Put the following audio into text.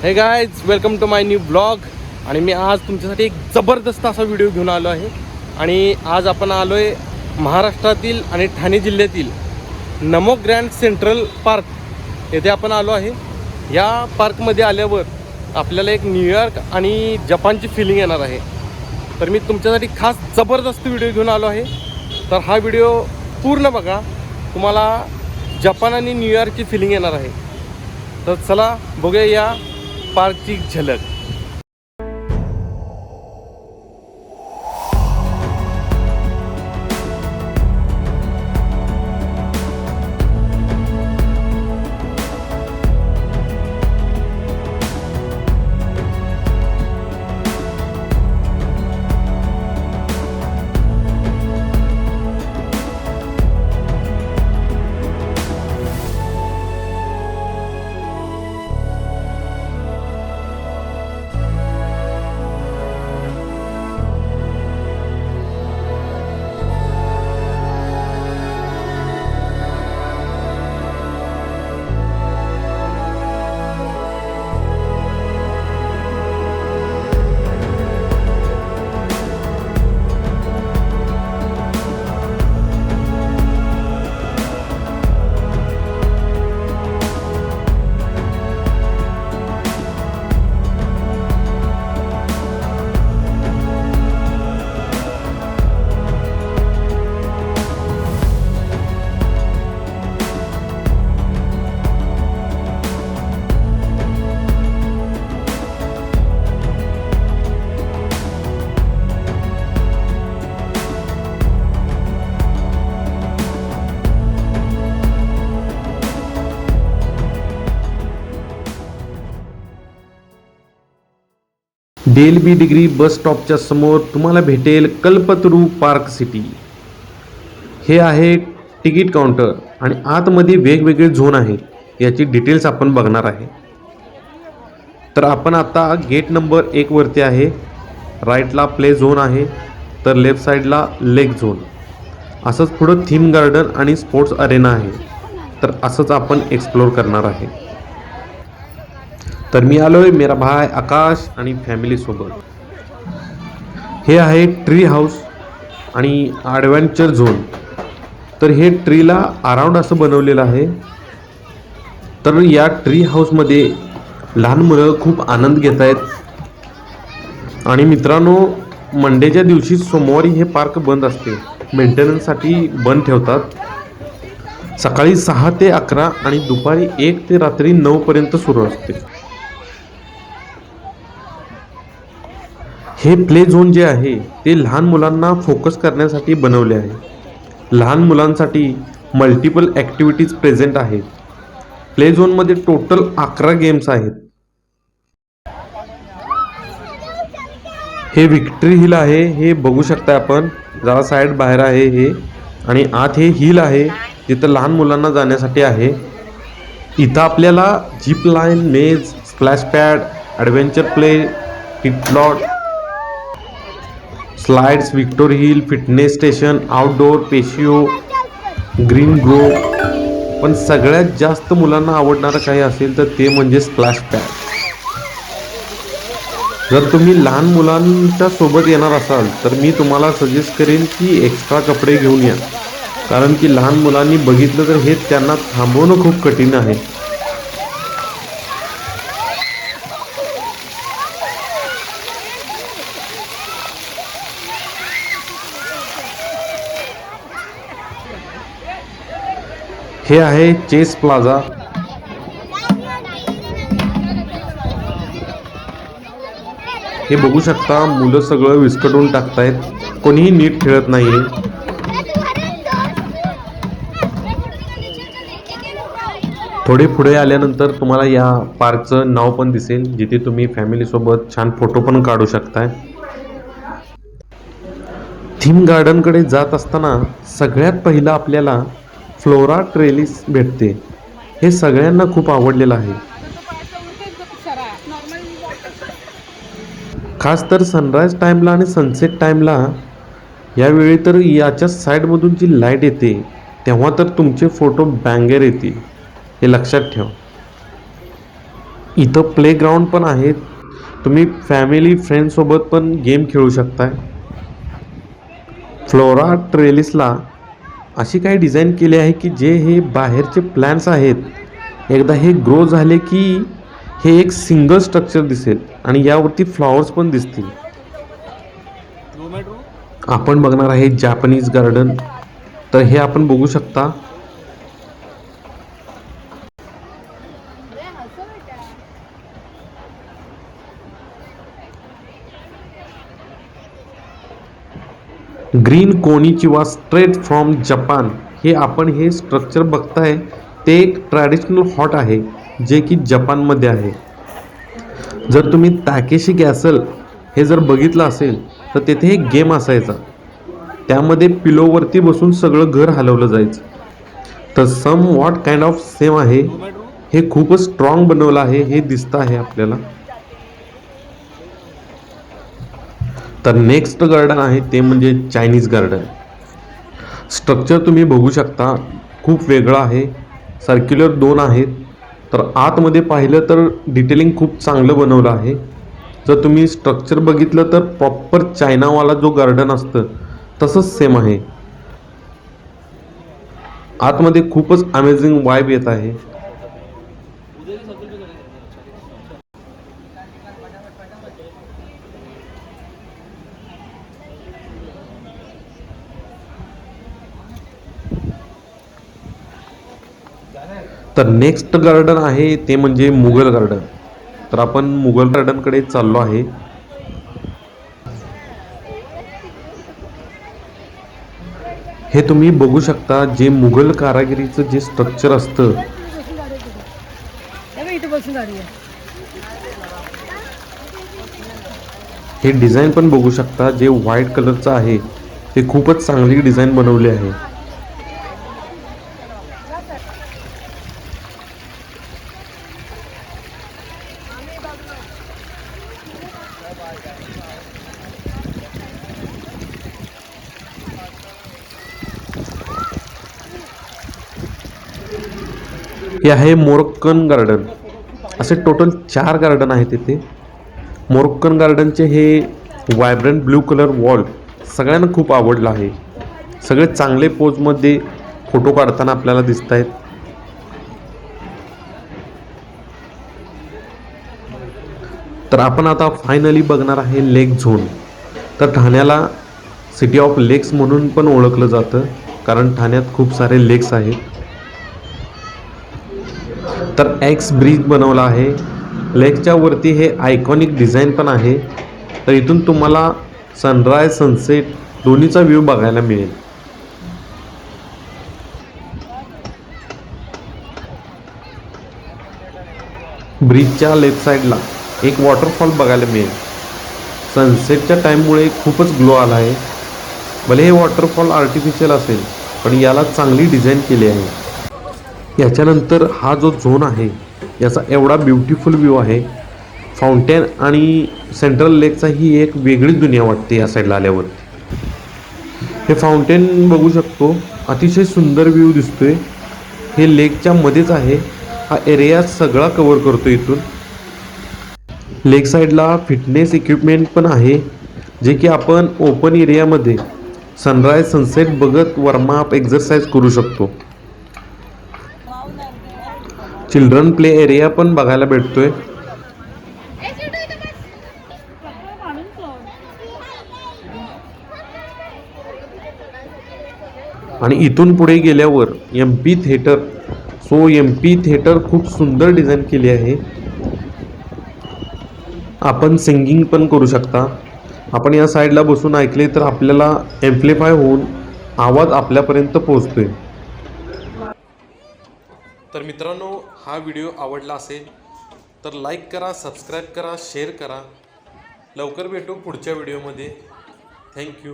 हे guys, welcome to my new blog. आणि मी आज तुमच्यासाठी एक जबरदस्त असा व्हिडिओ घेऊन आलो आहे. आणि आज आपण आलो आहे महाराष्ट्रातील आणि ठाणे जिल्ह्यातील नमो ग्रँड सेंट्रल पार्क येथे आपण आलो आहे. या पार्कमध्ये आल्यावर आपल्याला एक न्यूयॉर्क आणि जपानची फिलिंग येणार आहे. तर मी तुमच्यासाठी खास जबरदस्त व्हिडिओ घेऊन आलो आहे. तर हा व्हिडिओ पूर्ण बघा, तुम्हाला जपान आणि न्यूयॉर्कची फिलिंग येणार आहे. तर चला बघूया या पार्कची झलक. DLB डिग्री बस स्टॉपच्या समोर तुम्हाला भेटेल कल्पतरू पार्क सिटी. हे आहे तिकीट काउंटर आणि आतमध्ये वेगवेगळे झोन आहेत. याची डिटेल्स आपण बघणार आहे. तर आपण आता गेट नंबर 1 वरती आहे. राईटला प्ले झोन आहे, तर लेफ्ट साईडला लेक झोन. असंच पुढं थीम गार्डन आणि स्पोर्ट्स अरेना आहे. तर असंच आपण एक्सप्लोर करणार आहे. तर मी आलोय मेरा भाई आकाश आणि फॅमिली सोबत. हे आहे ट्री हाऊस आणि ॲडव्हेंचर झोन. तर हे ट्रीला अराउंड असं बनवलेलं आहे. तर या ट्री हाऊसमध्ये लहान मुलं खूप आनंद घेत आहेत. आणि मित्रांनो, मंडेच्या दिवशी सोमवारी हे पार्क बंद असते, मेंटेनन्ससाठी बंद ठेवतात. सकाळी 6 ते 11 आणि दुपारी 1 ते रात्री 9 पर्यंत सुरू असते. हे प्ले झोन जे आहे ते लहान मुलांना फोकस करण्यासाठी बनवले आहे. लहान मुलांसाठी मल्टिपल ॲक्टिव्हिटीज प्रेझेंट आहेत. प्ले झोनमध्ये टोटल 11 गेम्स आहेत. हे विक्ट्री हिल आहे, हे बघू शकता आपण. जरा साईड बाहेर आहे हे. आणि आत हे हिल आहे जिथं लहान मुलांना जाण्यासाठी आहे. इथं आपल्याला zip line, maze, splash pad, adventure play, टिपलॉट, slides, Victor hill, fitness station, outdoor, patio, green grow. पण सगळ्यात जास्त मुलांना आवडणारं काही असेल तर ते म्हणजे स्प्लॅश पॅड. जर तुम्ही लहान मुलांच्या सोबत येणार असाल तर मी तुम्हाला सजेस्ट करेन की एक्स्ट्रा कपडे घेऊन या. कारण की लहान मुलांनी बघितलं तर हे त्यांना थांबवणं खूप कठीण आहे. हे आहे चेस प्लाझा. हे बघू शकता, मुलं सगळं विस्कटून टाकतायत. कोणीही नीट खेळत नाहीये. थोडे पुढे आल्यानंतर तुम्हाला या पार्कचं नाव पण दिसेल, जिथे तुम्ही फॅमिलीसोबत छान फोटो पण काढू शकताय. थीम गार्डनकडे जात असताना सगळ्यात पहिलं आपल्याला फ्लोरा ट्रेलिस भेटते. हे सगळ्यांना खूप आवडलेलं आहे. खास तर सनराइज टाईमला आणि सनसेट टाईमला यावेळी तर याच्या साईडमधून जी लाईट येते तेव्हा तर तुमचे फोटो बँगर येतील, हे लक्षात ठेवा. इथं प्लेग्राऊंड पण आहे, तुम्ही फॅमिली फ्रेंड्ससोबत पण गेम खेळू शकताय. फ्लोरा ट्रेलिसला अशी काही डिझाईन केली आहे की जे हे बाहेरचे प्लॅन्स आहेत एकदा हे ग्रो झाले की हे एक सिंगल स्ट्रक्चर दिसेल आणि यावरती फ्लॉवर्स पण दिसतील. आपण बघणार आहे जॅपनीज गार्डन. तर हे आपण बघू शकता. Green konnichiwa straight from Japan. हे आपण हे स्ट्रक्चर बघताय ते एक ट्रॅडिशनल हॉट आहे जे की जपानमध्ये आहे. जर तुम्ही ताकेशी कॅसल हे जर बघितलं असेल तर तेथे एक गेम असायचा, त्यामध्ये पिलोवरती बसून सगळं घर हलवलं जायचं. तर somewhat kind of same आहे. हे खूपच स्ट्रॉंग बनवलं आहे हे दिसतं आहे आपल्याला. तर नेक्स्ट गार्डन आहे ते म्हणजे चायनीज गार्डन. स्ट्रक्चर तुम्ही बघू शकता खूप वेगळं आहे. सर्क्युलर 2 आहेत. तर आतमध्ये पाहिलं तर डिटेलिंग खूप चांगलं बनवलं आहे. जर तुम्ही स्ट्रक्चर बघितलं तर प्रॉपर चायनावाला जो गार्डन असतं तसंच सेम आहे. आतमध्ये खूपच अमेझिंग वाइब येत आहे. तर नेक्स्ट गार्डन आहे ते म्हणजे मुघल गार्डन. तर आपण मुघल गार्डनकडे चाललो आहे. हे तुम्ही बघू शकता जे मुघल कारागिरीचं जे स्ट्रक्चर असतं हे डिझाईन पण बघू शकता. जे व्हाईट कलरचं आहे ते खूपच चांगली डिझाईन बनवली आहे. हे आहे मोरोक्कन गार्डन. असे टोटल 4 गार्डन आहेत तिथे. मोरोक्कन गार्डनचे हे व्हायब्रंट ब्ल्यू कलर वॉल सगळ्यांना खूप आवडलं आहे. सगळे चांगले पोजमध्ये फोटो काढताना आपल्याला दिसत आहेत. तर आपण आता फायनली बघणार आहे लेक झोन. तर ठाण्याला सिटी ऑफ लेक्स म्हणून पण ओळखलं जातं कारण ठाण्यात खूप सारे लेक्स आहेत. तर एक्स ब्रिज बनवला आहे. लेकच्या वरती हे आयकॉनिक डिझाईन पण आहे. तर इथून तुम्हाला सनराईज सनसेट दोन्हीचा व्ह्यू बघायला मिळेल. ब्रिजच्या लेफ्ट साईडला एक वॉटरफॉल बघायला मिळेल. सनसेटच्या टाईममुळे खूपच ग्लो आला आहे. भले हे वॉटरफॉल आर्टिफिशियल असेल पण याला चांगली डिझाईन केली आहे. याच्यानंतर हा जो झोन आहे याचा एवढा ब्युटिफुल व्ह्यू आहे. फाउंटेन आणि सेंट्रल लेकचा ही एक वेगळीच दुनिया वाटते या साईडला आल्यावर. हे फाउंटेन बघू शकतो, अतिशय सुंदर व्ह्यू दिसतोय. हे लेकच्या मध्येच आहे. हा एरिया सगळा कव्हर करतो इथून. लेक साईडला फिटनेस इक्विपमेंट पण आहे जे की आपण ओपन एरियामध्ये सनराईज सनसेट बघत वॉर्मअप एक्झरसाइज करू शकतो. चिल्ड्रन प्ले एरिया पण बघायला भेटतोय. आणि इथून पुढे गेल्यावर MP theatre. So MP theatre खूप सुंदर डिझाईन केली आहे. आपण सिंगिंग पण करू शकता. आपण या साईडला बसून ऐकले तर आपल्याला एम्प्लिफाय होऊन आवाज आपल्यापर्यंत पोहोचतोय. तर मित्रांनो, हा व्हिडिओ आवडला असेल तर लाईक करा, सबस्क्राईब करा, शेअर करा. लवकर भेटू पुढच्या व्हिडिओमध्ये. थँक्यू.